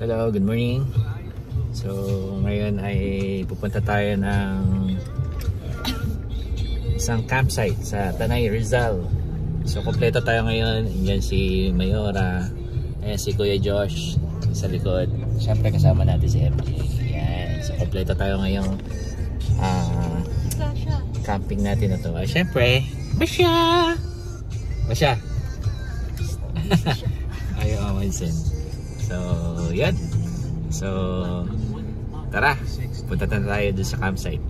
Hello, good morning. So ngayon ay pupunta tayo ng isang campsite sa Tanay, Rizal. So kompleto tayo ngayon. Indiyan si Mayora, ayan si Kuya Josh sa likod. Siyempre kasama natin si MJ. Ayan. So kompleto tayo ngayong camping natin na to. Siyempre, Basya! Basya! Ayaw amansin. So, yan. So, tara. Punta na tayo dun sa campsite.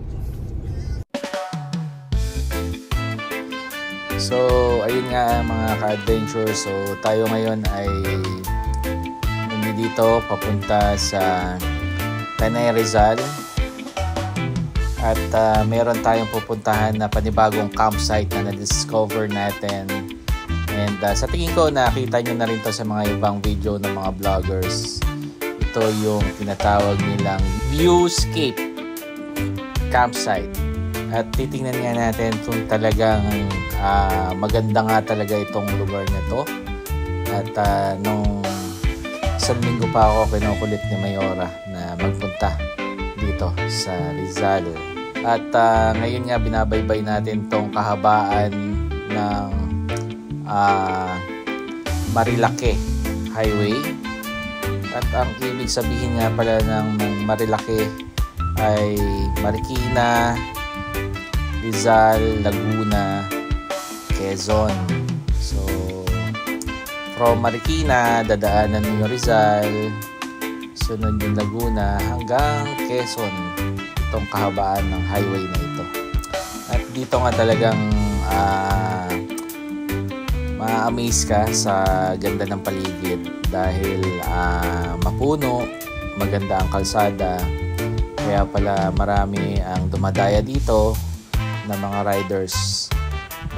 So, ayun nga mga ka-adventure. So, tayo ngayon ay dito papunta sa Tanay, Rizal. At meron tayong pupuntahan na panibagong campsite na na-discover natin. And sa tingin ko nakita nyo na rin to sa mga ibang video ng mga vloggers. Ito yung tinatawag nilang Viewscape Campsite. At titingnan nga natin kung talagang maganda nga talaga itong lugar na to. At nung isang linggo pa ako kinukulit ni Mayora na magpunta dito sa Rizal. At ngayon nga binabaybay natin tong kahabaan ng Marilake Highway. At ang ibig sabihin nga pala ng Marilake ay Marikina, Rizal, Laguna, Quezon. So from Marikina dadaanan mo yung Rizal, sunod yung Laguna hanggang Quezon, itong kahabaan ng highway na ito. At dito nga talagang ma-amaze ka sa ganda ng paligid dahil mapuno, maganda ang kalsada, kaya pala marami ang dumadaya dito na mga riders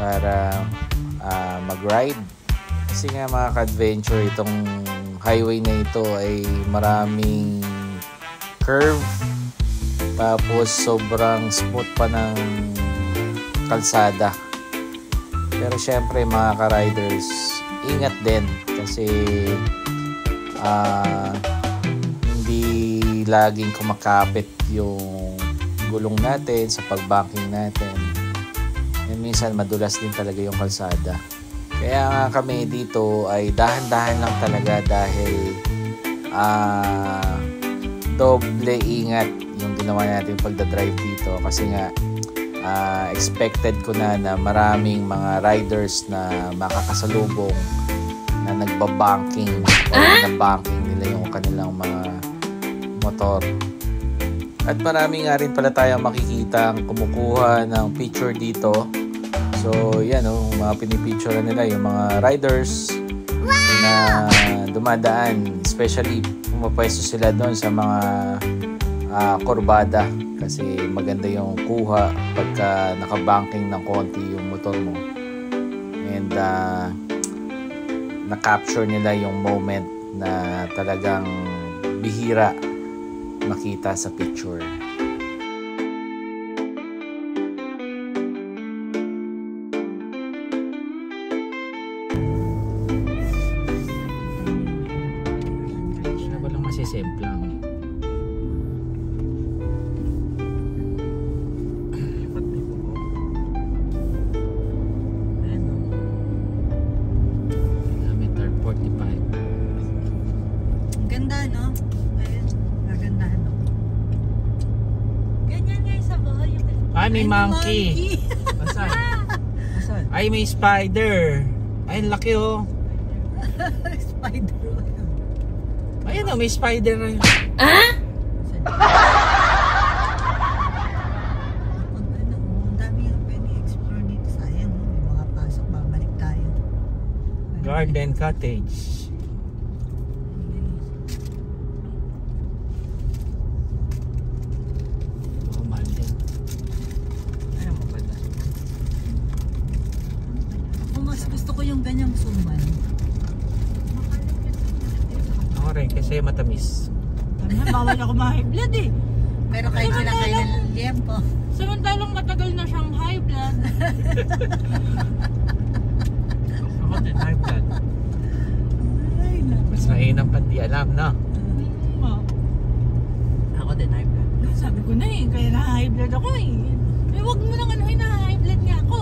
para mag-ride. Kasi nga mga ka-adventure, itong highway na ito ay maraming curve, tapos sobrang smooth pa ng kalsada. Pero syempre mga ka-riders, ingat din kasi hindi laging kumakapit yung gulong natin sa pagbanking natin. And minsan madulas din talaga yung kalsada. Kaya nga kami dito ay dahan-dahan lang talaga dahil doble ingat yung ginawa natin pagdadrive dito. Kasi nga expected ko na maraming mga riders na makakasalubong na nagbabanking o nabanking nila yung kanilang mga motor. At marami nga rin pala tayong makikita ang kumukuha ng picture dito. So yan mga pinipicture nila yung mga riders na dumadaan, especially pumapwesto sila doon sa mga kurbada kasi maganda yung kuha pagka nakabanking ng konti yung motor mo. And na-capture nila yung moment na talagang bihira makita sa picture. Siya ba lang masisemplang? may monkey. Asan? Asan? Ay, may spider. Ay, ang laki oh. Spider. Ayun oh, may spider. Ah? Ang dami yung pwede explore dito. Sayang, no? May mga pasok, babalik tayo. Garden cottage. Mas gusto ko yung ganyang suman. Ako rin, kasi matamis. Bawal ako ma-high blood eh. Pero kahit kinakain ng liempo. Samantalang matagal na siyang high blood. Ako din, high blood. Ay, naku. Mas mainam pa di alam, no? Ako din, high blood. Sabi ko na eh, kaya na-high blood ako eh. Eh, wag mo nang anuhin na high blood niya ako.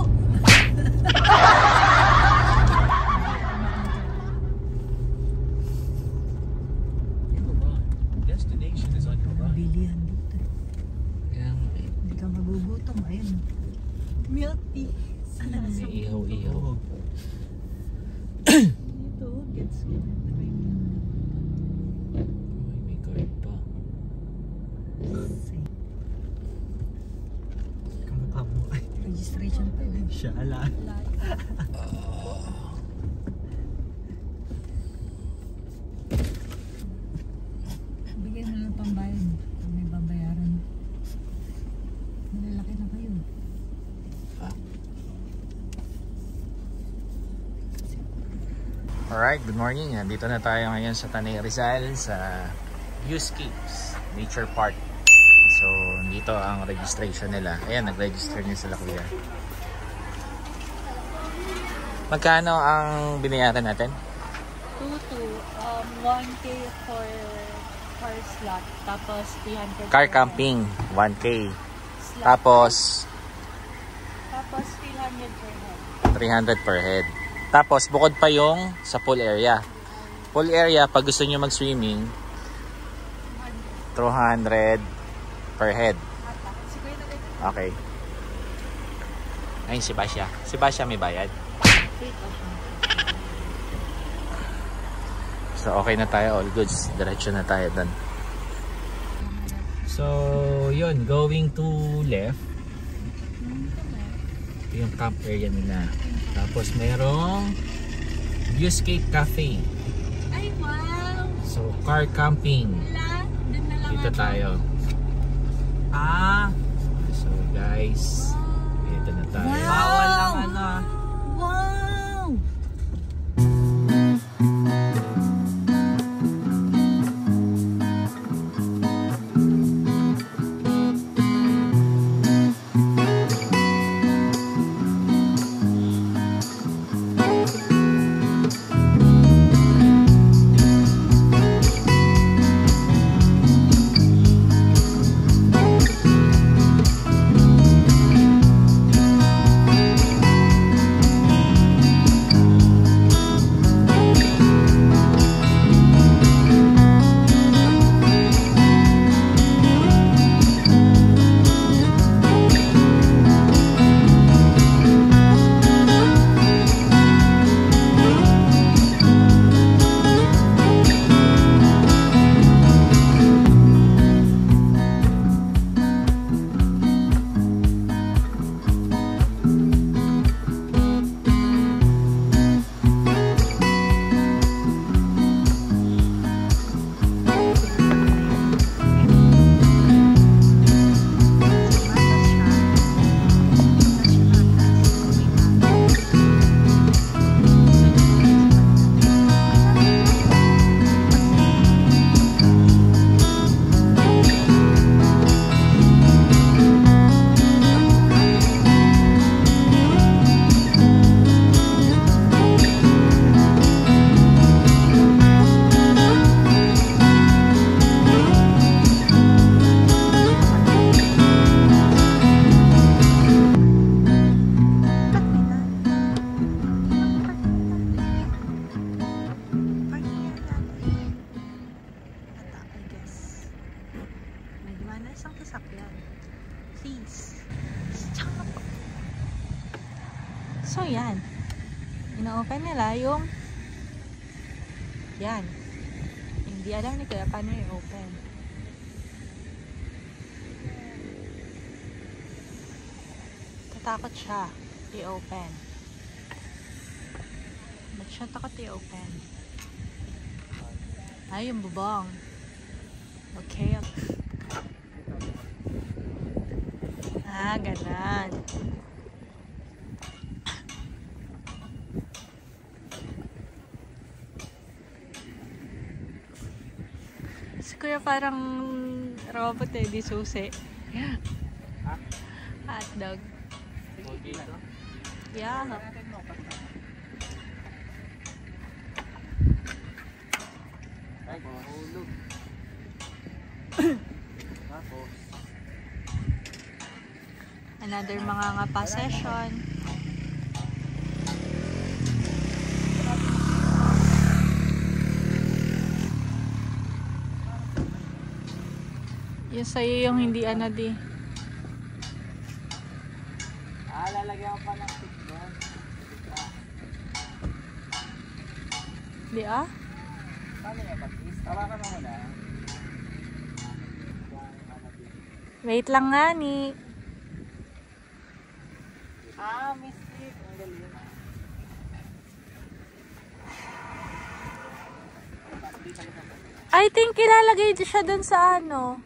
Bilihan dito. Yan, Hindi ka magugutom. Ayun. Milk tea. may ihaw-ihaw. Ito, gets ko. May card pa. Kamukha mo. Registration pa yun. Siya ala. Bigyan na lang pambayad. Kung may babayaran. Malalaki na kayo. Alright, good morning. Nandito na tayo ngayon sa Tanay Rizal sa Viewscapes Nature Park. So, dito ang registration nila. Ayan, nag-register niya sila kuya. Magkano ang binayaran natin? 1K for car slot. Tapos 300 Car camping, 1K. slot. Tapos, Tapos 300 per head. 300 per head. Tapos, bukod pa yung sa pool area. Pool area, pag gusto nyo mag-swimming, 200 per head. Okay. Ayun si Basya. Si Basya may bayad. So, okay na tayo. All goods. Diretso na tayo doon. So, yun. Going to left. Ito yung camp area nila. Tapos, merong Viewscape Cafe. Ay, wow! So, car camping. Wala. Doon na lang Dito ako. tayo. So, guys. Dito na tayo. Bawal lang ano ah. Wow! So, yan. Ina-open nila yung yan. Hindi alam ni Kuya paano i-open. Tatakot siya i-open. Ba't siya takot i-open? Ay, yung bubong. Okay. Ah, ganun. Si Kuya parang robot eh, di susi. Hotdog. Yeah. Another mga ngapa session. Yung sa'yo yung hindi ano di. Lalagyan ko pa ng stick doon. Di ah? Paano niya pag-is? Tawakan mo muna. Wait lang nga ni. Mystic. Ang galing. I think ilalagay siya dun sa ano.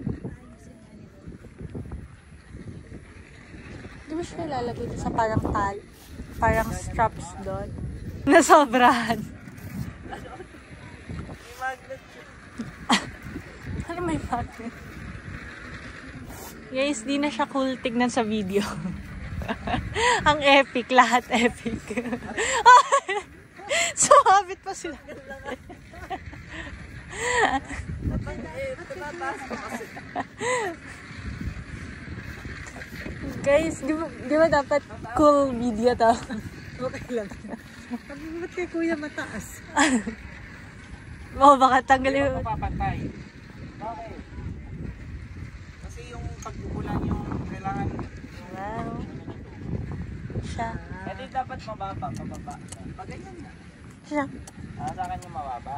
Di ba siya ilalagay dun sa parang parang straps doon? Nasobrahan. Ano may magnet? Guys, di na siya cool tignan sa video. Ang epic, lahat epic. Sumabit pa sila. Guys, di ba dapat cool video to? Okay lang. Ba't kay Kuya mataas? Oo, baka tanggalin. Hindi mo papatay. Okay. Kasi yung pagkukulan yung kailangan. Wow. Siya. Hindi dapat mababa, pababa. Pag ganyan na. Siya. Sa akin yung mababa.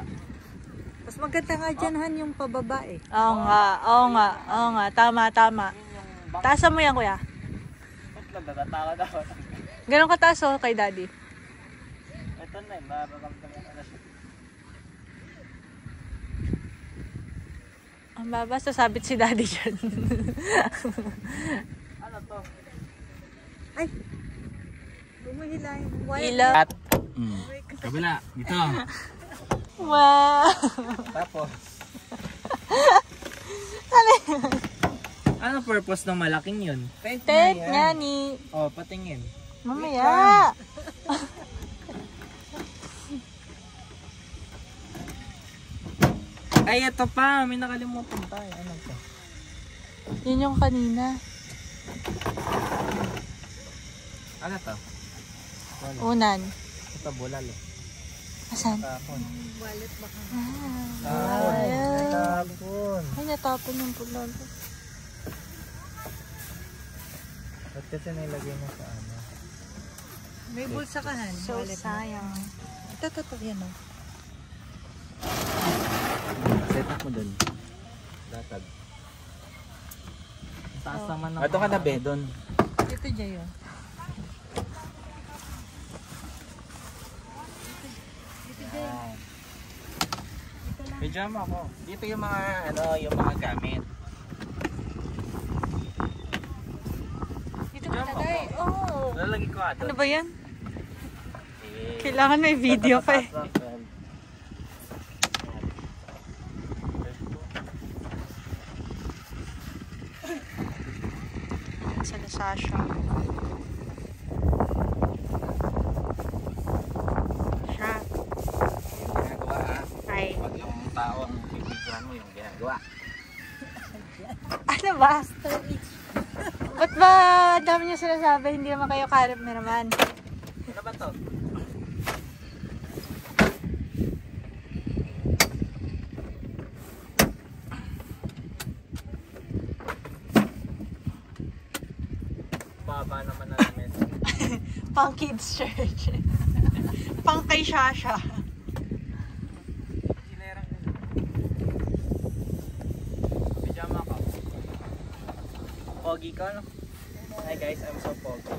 Mas maganda nga dyan, Han, yung pababa eh. Oo nga, oo nga, oo nga. Tama, tama. Yun yung Taasan mo yan, Kuya. nagtatawa daw. Ganon kataas oh, kay Daddy. Ito na eh, mararamdaman ko na siya. Ang baba, sasabit si Daddy dyan. Ano to? Ay! Bumihila yung wire. Ilaw. Kabila, dito. Wow! Tapos. Ano purpose ng malaking yun? Tent nga ni. Oh, patingin. Mamaya. Ay, ito pa. May nakalimutan tayo. Ano to? Yun yung kanina. Ano to? Wala. Unan. Ito, bulalo. Asan? Tapon. Wallet baka. Tapon. Ay. Tapon. Ay, natapon yung pulalo. Ba't kasi nilagay mo sa ano? May bulsa ka, Han. So Wallet mo. sayang. Ito, yan o. Set up mo dun. Latag. Taas naman ng... Ito ka na, be, dun. Ito, Jay, o. Pijama ko. Dito yung mga, ano, yung mga gamit. Dito ka lagay. Oh. Lalagay ko nga Ano dun. ba yan? Eh, Kailangan may video pa eh. Sa Lasasha. Siya. Ginagawa ha. Ay. Pag yung tao ang bibigyan mo yung ginagawa. Ano ba? Ba't ba dami niyo sinasabi? Hindi naman kayo cameraman. Ano ba to? Baba naman na namin. Pang kids church. Pang kay Shasha. Pijama ka. Pogi ka, no? Hi guys, I'm so pogi.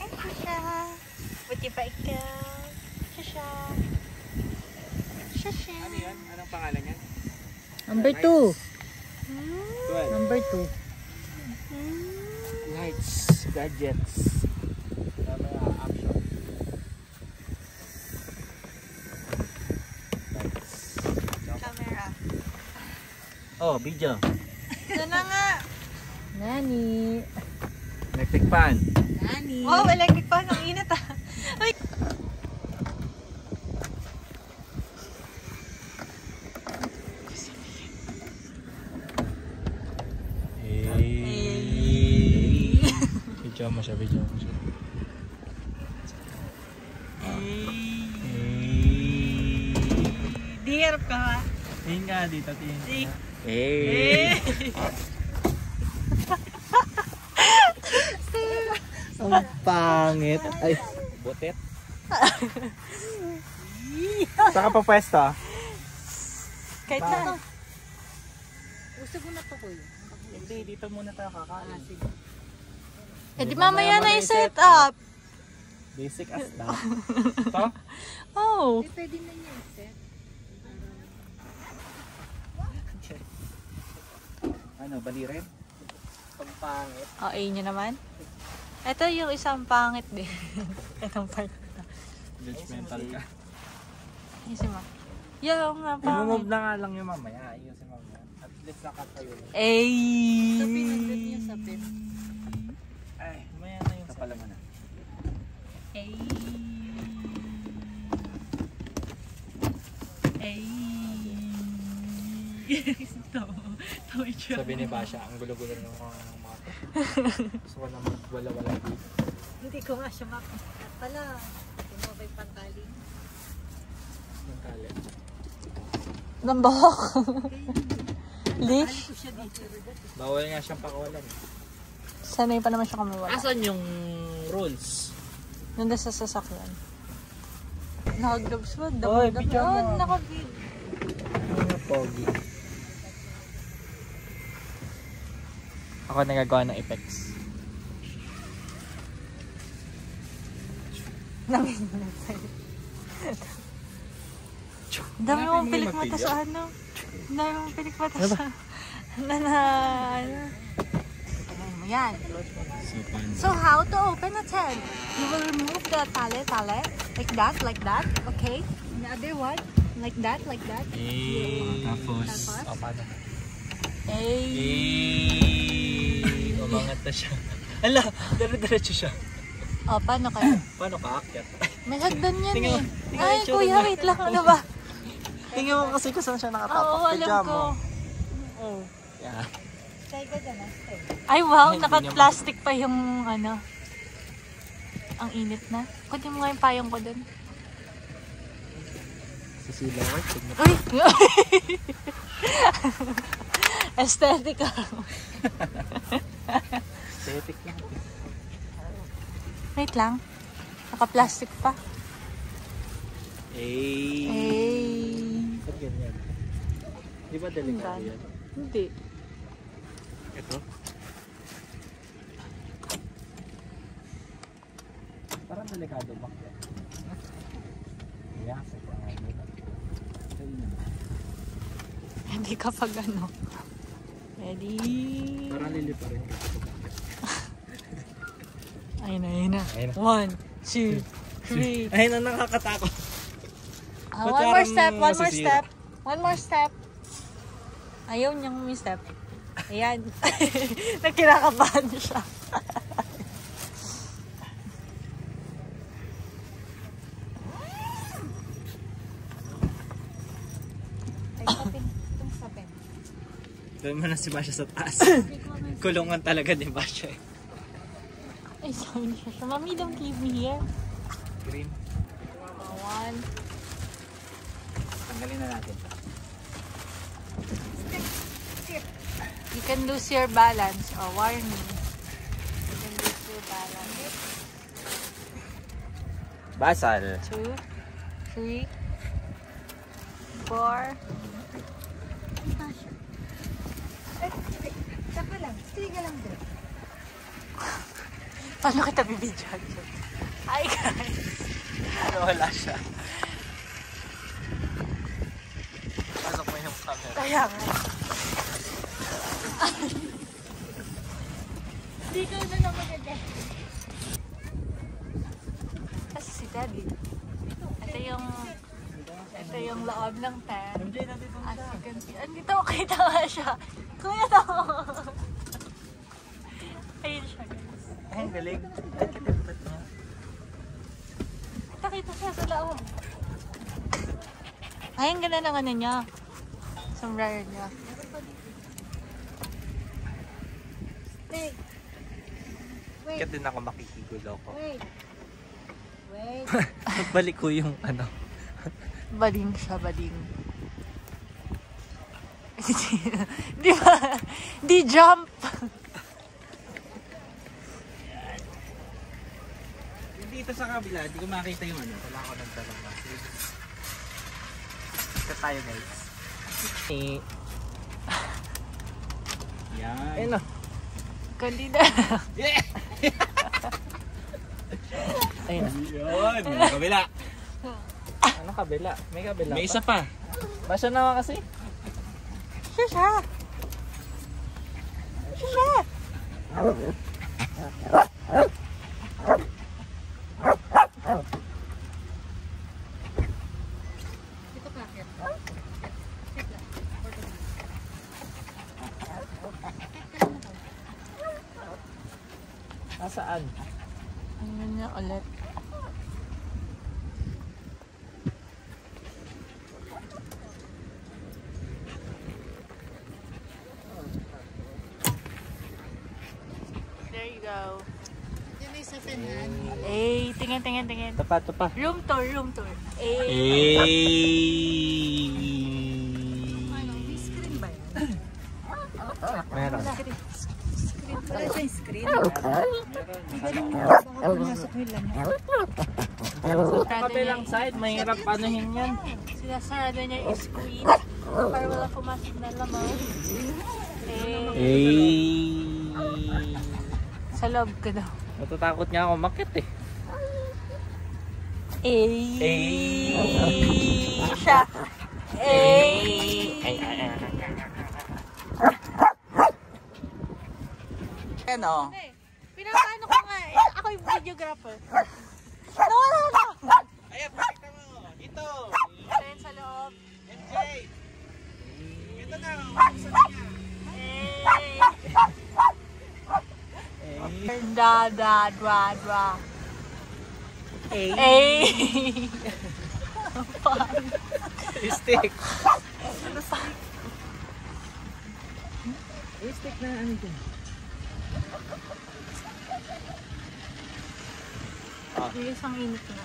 Ay, Shasha. Buti pa ikaw. Shasha. Shasha. Ano yan? Anong pangalan yan? Number 2. Number 2. Lights, gadgets. Camera, action. Lights. Camera. Oh, video. Ito na nga. Nani. Electric fan. Nani. Wow, electric pan. Ang init ah. Ay. Video mo siya, video mo siya. Di harap ka ha. Tingin nga dito, tingin. Di. Ang pangit. Ay, butet. Saan ka pa pwesto? Kahit saan. Gusto mo na to, kuya. Hindi, dito muna tayo kakain. Eh di mamaya na i-set up. Basic as that. Ito? Oh. Pwede na niya set. Ano, bali rin? Ang pangit. Oh, ayun nyo naman. Ito yung isang pangit din. Itong part na. Judgmental ka. Ayusin mo. Yung nga pangit. I-move na nga lang yung mamaya. Ayusin mo mamaya. At least nakat tayo. Ay. Sa pinagdat niya sa pin. Ay, mamaya na yung pala mo na. Ay. Ay. Sabi ni Basha, ang gulo-gulo ng mga to. Gusto ko na magwala-wala dito. Hindi ko nga siya makakat pala. Tumabay pantali. Ng tali. Nambahok. Leash? Ko siya dito. Bawal nga siyang pakawalan. Sanay pa naman siya kamiwala. Asan yung rules? Nandun sa sasakyan. Naka-gloves mo? Oy, video mo. Oh, naka-video. Mga pogi. Ako nagagawa ng effects. Dami mong pilik mata sa ano. Dami mong pilik mata sa... Ano. Yan. So how to open a tent? You will remove the tali, like that, okay? The other one, like that. Tapos, paano? Umangat na siya. Ala, dire-diretso siya. Oh, paano kaya? Paano kaakyat? May hagdan yan Tingnan mo, eh. tingnan Ay, yung tsura kuya, niya. wait lang. Ano ba? Tingnan mo kasi kung saan siya nakatapak. Oo, alam Pajama. ko. Oh. Yeah. Stay ka dyan, stay. Ay, wow. Ay, hindi Naka-plastic pa yung ano. Ang init na. Kunin mo nga yung payong ko dun. Sisila ko. Tignan mo. Uy! Aesthetic ah. Aesthetic lang. Wait lang. Naka-plastic pa. Eh. Ba't ganyan? Di ba delikado yan? Hindi. Ito? Parang delikado ba? Yeah, sa Hindi kapag ano. Ready? parang lilipa rin. Ayun na. Ayun na. 1, 2, 3. Ayun ang nakakatakot. Ba't One more parang step, masisira? One more step. Ayaw niyang may step. Ayan. Nagkinakabahan siya. Ay, sapin. Itong sapin. Doon mo na si Basha sa taas. Kulungan talaga ni Basha eh. Ay, sabi niya siya. Mommy, don't leave me here. Green. 1. Tanggalin na natin. You can lose your balance. Oh, warning. You can lose your balance. Basal. 2, 3, 4. Saka lang. Stay ka lang doon. Paano kita bibidyohan dyan? Hi guys! Wala siya. Pasok mo yung camera. Kaya nga. Hindi ko na naman agad. Kasi si Daddy. Ito yung loob ng tent. As you can see. Andito, kita nga siya. Kuya to! Ayun siya guys. Ay, ang galing. Ay, kitipat niya. Nakita siya sa loob. Ay, ang ganda ng ano niya. Sombrero niya. Stay. Wait. Kaya din ako makikigulo ko. Wait. Wait. Balik ko yung ano. Bading siya, bading. Di ba? Di jump! Dito sa kabila, hindi ko makita yung ano. Wala ko ng dalawa. Ito tayo guys. Yan. Ayun o. Kanina. Ayun. Yun. Kabila. Ano kabila? May kabila. May isa pa. Basta naman kasi. Siya! Siya! Dito ka, Kat. Nasaan? Ano niya ulit? There you go. Yan ay sa penan. Eh, tingin. Tapa. Room tour. Eh. Ano, may screen ba yan? Meron. Wala siyang screen. Di ba nung baka pumasok yung laman? Sarado Kabilang niya, side, mahirap anuhin yan. sinasarado niya yung screen para wala pumasok na lamang. Sa loob ko daw. Natatakot nga ako makit eh. Siya. Ano? Pinapaano ko nga eh. Ako yung videographer. No. Ayan, pakita mo. Ito. Ayan sa loob. MJ. Ito na. Dwa. Stick. Stick na ano dyan. Bilis ang init na.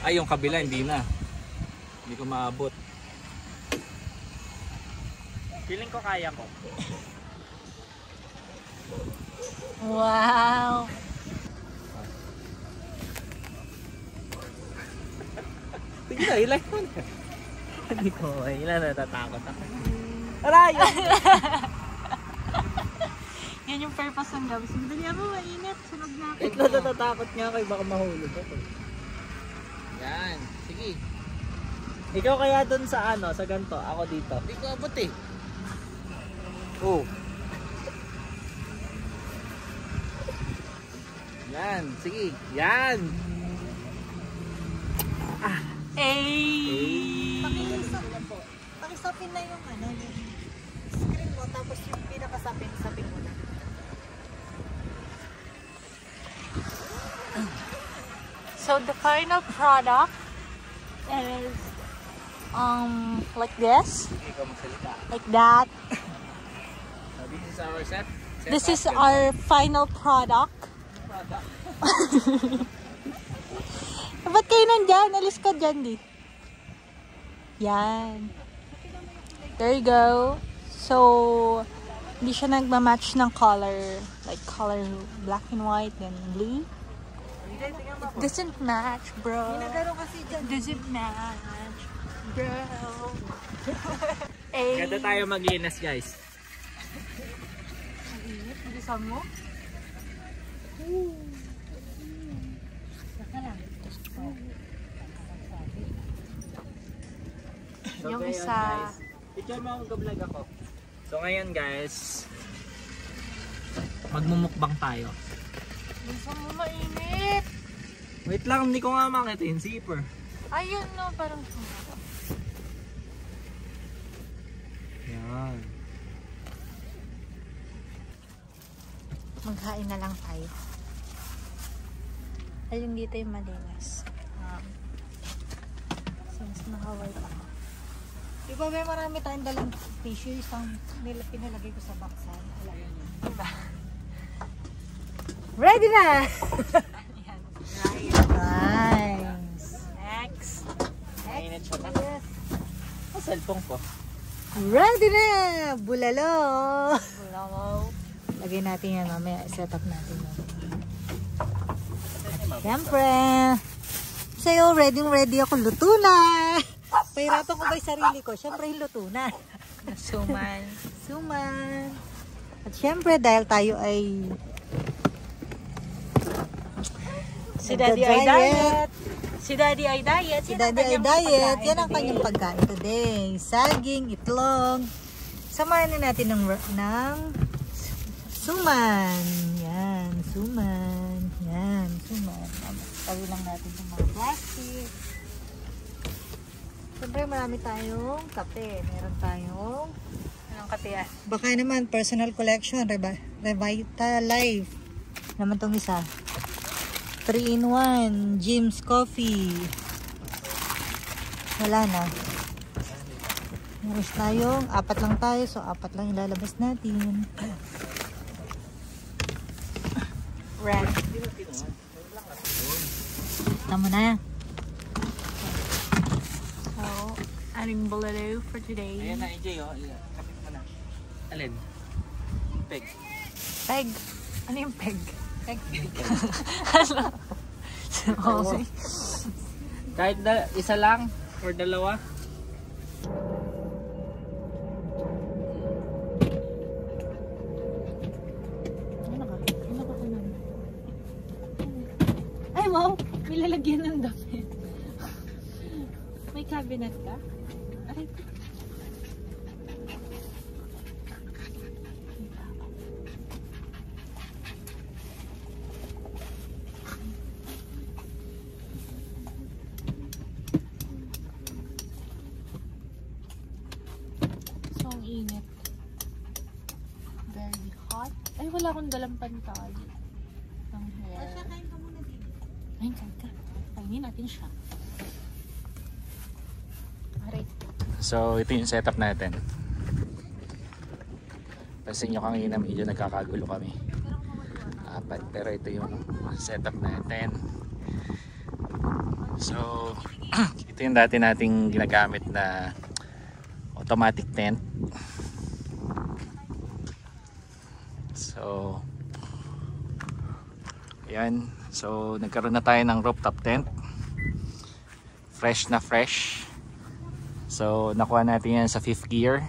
Ay, yung kabila hindi na. Hindi ko maabot. Feeling ko kaya ko. Wow. Tignan, ilan mo na. Hindi ko, ilan natatakot ako. Aray! Yan yung purpose ng gabi. Sandali ako, mainit. Sunog na ako. Ito natatakot nga kayo, baka mahulog ako. Yan. Sige. Ikaw kaya dun sa ano, sa ganito, ako dito. Hindi ko abot eh. Oh. Yan. Sige. Yan. Pakisap na po. Pakisapin na yung ano, yung screen mo, tapos yung pinakasapin mo na. So the final product is like this, Ikaw magsalita. like that. So this is our set. This is our final product. Ba't kayo nandyan? Alis ka dyan, di. Yan. There you go. So, hindi siya nagmamatch ng color. Like color black and white and blue. It doesn't match, bro. Ginagano kasi dyan. It doesn't match, bro. Ganda tayo mag-inas, guys. Bilisan mo? So, Yung ngayon, isa. guys, picture mo akong gablog ako. So ngayon guys, magmumukbang tayo. Bilisan mo, mainit. Wait lang, hindi ko nga makita yung zipper. Ayun, no, parang... Yan. Maghain na lang tayo. Ayun dito yung malinis. Since nakaway pa. Di ba may marami tayong dalang tissue, isang pinalagay ko sa baksan. Wala yun. Diba? Ready na! Right. Nice. Next. Mainit siya na. Yes. Ang cellphone ko. Ready na! Bulalo! Bulalo. Lagay natin yan mamaya. Set up natin yan. Siyempre. Sa'yo, ready ako. Luto na! Pahirapan ko ba yung sarili ko? Siyempre, luto na. Suman. Suman. At siyempre, dahil tayo ay Si Daddy ay diet. Si Daddy ay diet. Si Daddy ay diet. Yan ang kanyang pagkain today. Saging, itlog. Samahan na natin ng suman. Yan, suman. Yan, suman. Tawi lang natin yung mga plastic. Siyempre, marami tayong kape. Meron tayong Anong kape yan? baka naman, personal collection. Revitalife. Naman tong isa. 3-in-1. Jim's Coffee. Wala na. Meron tayong, 4 lang tayo. So, 4 lang ilalabas natin. Red. Tama na. So, ating bulalo for today. Ayan na, AJ, oh. Kapit mo na. Alin? Peg. Peg. Ano yung peg? Peg. Okay. Kahit isa lang or dalawa. Ay, wow! May lalagyan ng damit. May cabinet ka? Aray. So, ang init. Very hot. Ay, wala akong dalang pantali. Ang hair. Ayun, kain ka. Kainin natin siya. Aray. So, ito yung setup natin. Pansin nyo kanina medyo nagkakagulo kami. Apat, pero ito yung setup natin. So, ito yung dati nating ginagamit na automatic tent. So, ayan. So, nagkaroon na tayo ng rooftop tent. Fresh na fresh. So, nakuha natin yan sa 5th gear.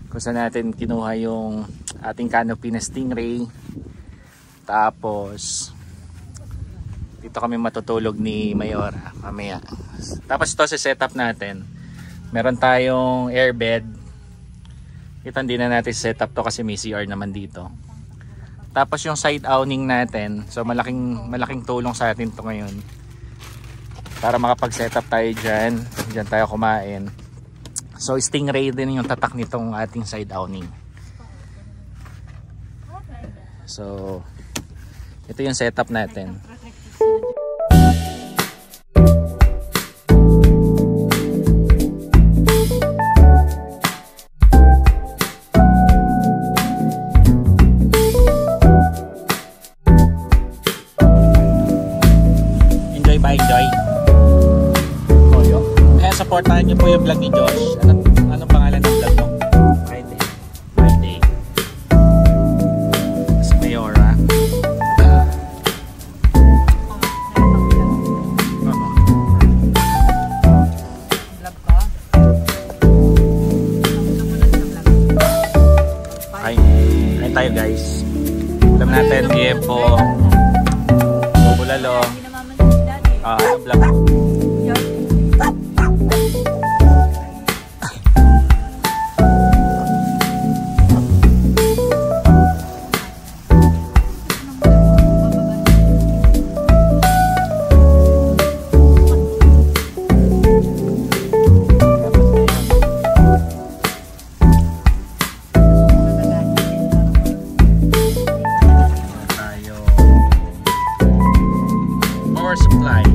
Kung saan natin kinuha yung ating canopy na Stingray. Tapos, dito kami matutulog ni Mayora mamaya. Tapos ito sa setup natin. Meron tayong airbed. Ito hindi na natin setup to kasi may CR naman dito. Tapos yung side awning natin. So malaking tulong sa atin to ngayon. Para makapag-setup tayo dyan. Dyan tayo kumain. So Stingray din yung tatak nitong ating side awning. So ito yung setup natin. Enjoy ba? Enjoy? supportahan niyo po yung vlog ni Josh. Anong pangalan ng vlog mo? Friday. Friday. Sa Mayora. Vlog ko. Kain tayo guys. Alam natin, tiempo. Bulalo. Hindi naman si Daddy. Anong vlog mo? Power supply.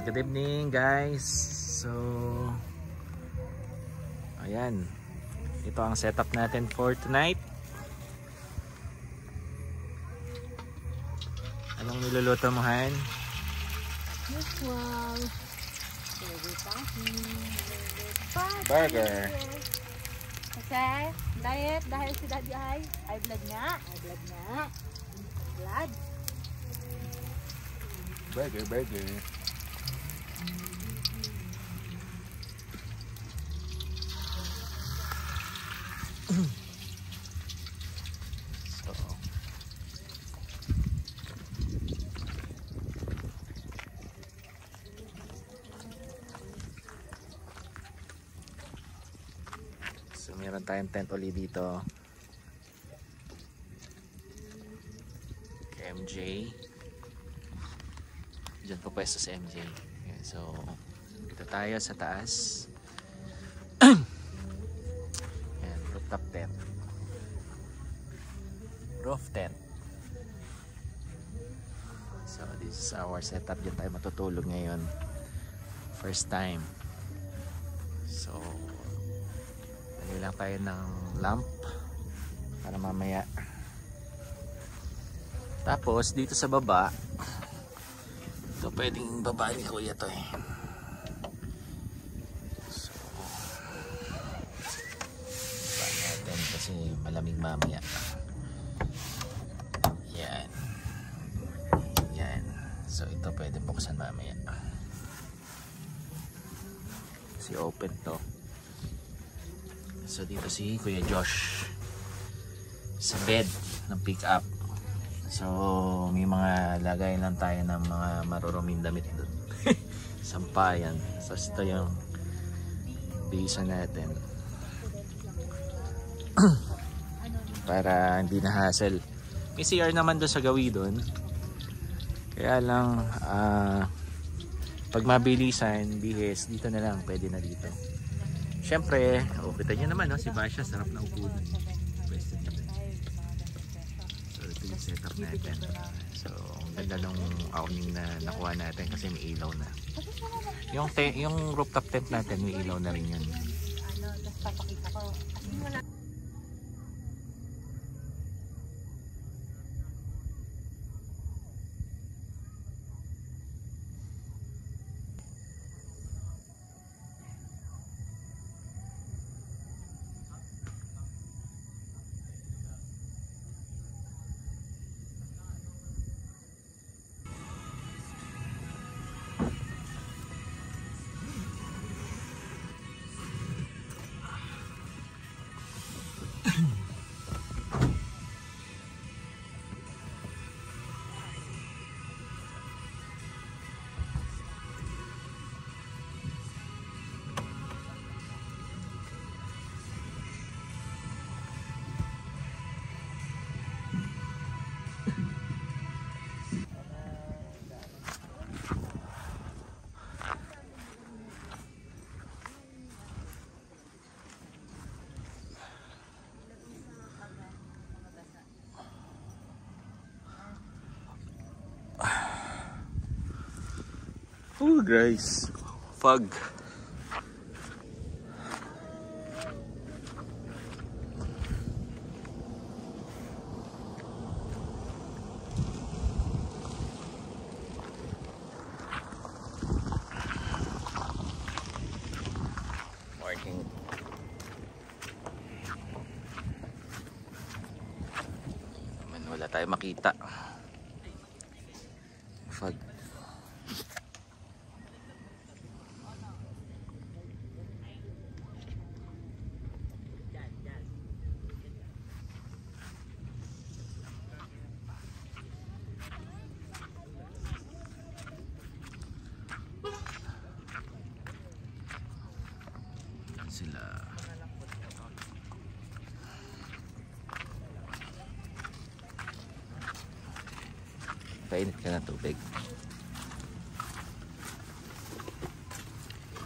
Good evening guys. So ayan, ito ang setup natin for tonight. Anong niluluto mo, Han? Wow. Burger. Kasi diet dahil si Daddy ay high blood nga. High blood nga. Blood. Burger. So meron tayong tent ulit dito kay MJ. Diyan po pwesto sa MJ. Okay, so dito tayo sa taas. Yan, rooftop tent. Roof tent. So this is our setup. Diyan tayo matutulog ngayon. First time. So lagay lang tayo ng lamp para mamaya. Tapos dito sa baba, ito pwedeng baba ni Kuya to eh. So baba natin kasi malamig mamaya. Yan. Yan. So ito pwede buksan mamaya. Kasi open to. So dito si Kuya Josh sa bed ng pick up. So may mga lagay lang tayo ng mga maruruming damit doon. Sampayan. So ito yung bisa natin. para hindi na hassle. May CR naman doon sa gawi doon. Kaya lang pag mabilisan, bihis, dito na lang, pwede na dito. Siyempre, kita nyo naman, no? Si Basha, sarap na upunan. Pwesto dito. So, ito yung setup natin. So, ang ganda nung awning na nakuha natin kasi may ilaw na. Yung rooftop tent natin, may ilaw na rin yun. Papakita ko. Oh guys, fog. Morning. Wala tayo makita. Fog. Sila. Painit ka na tubig.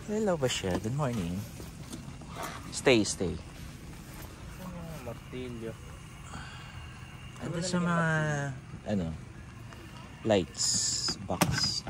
Hello Basha, good morning. Stay. Martilyo. Ano sa mga lights box.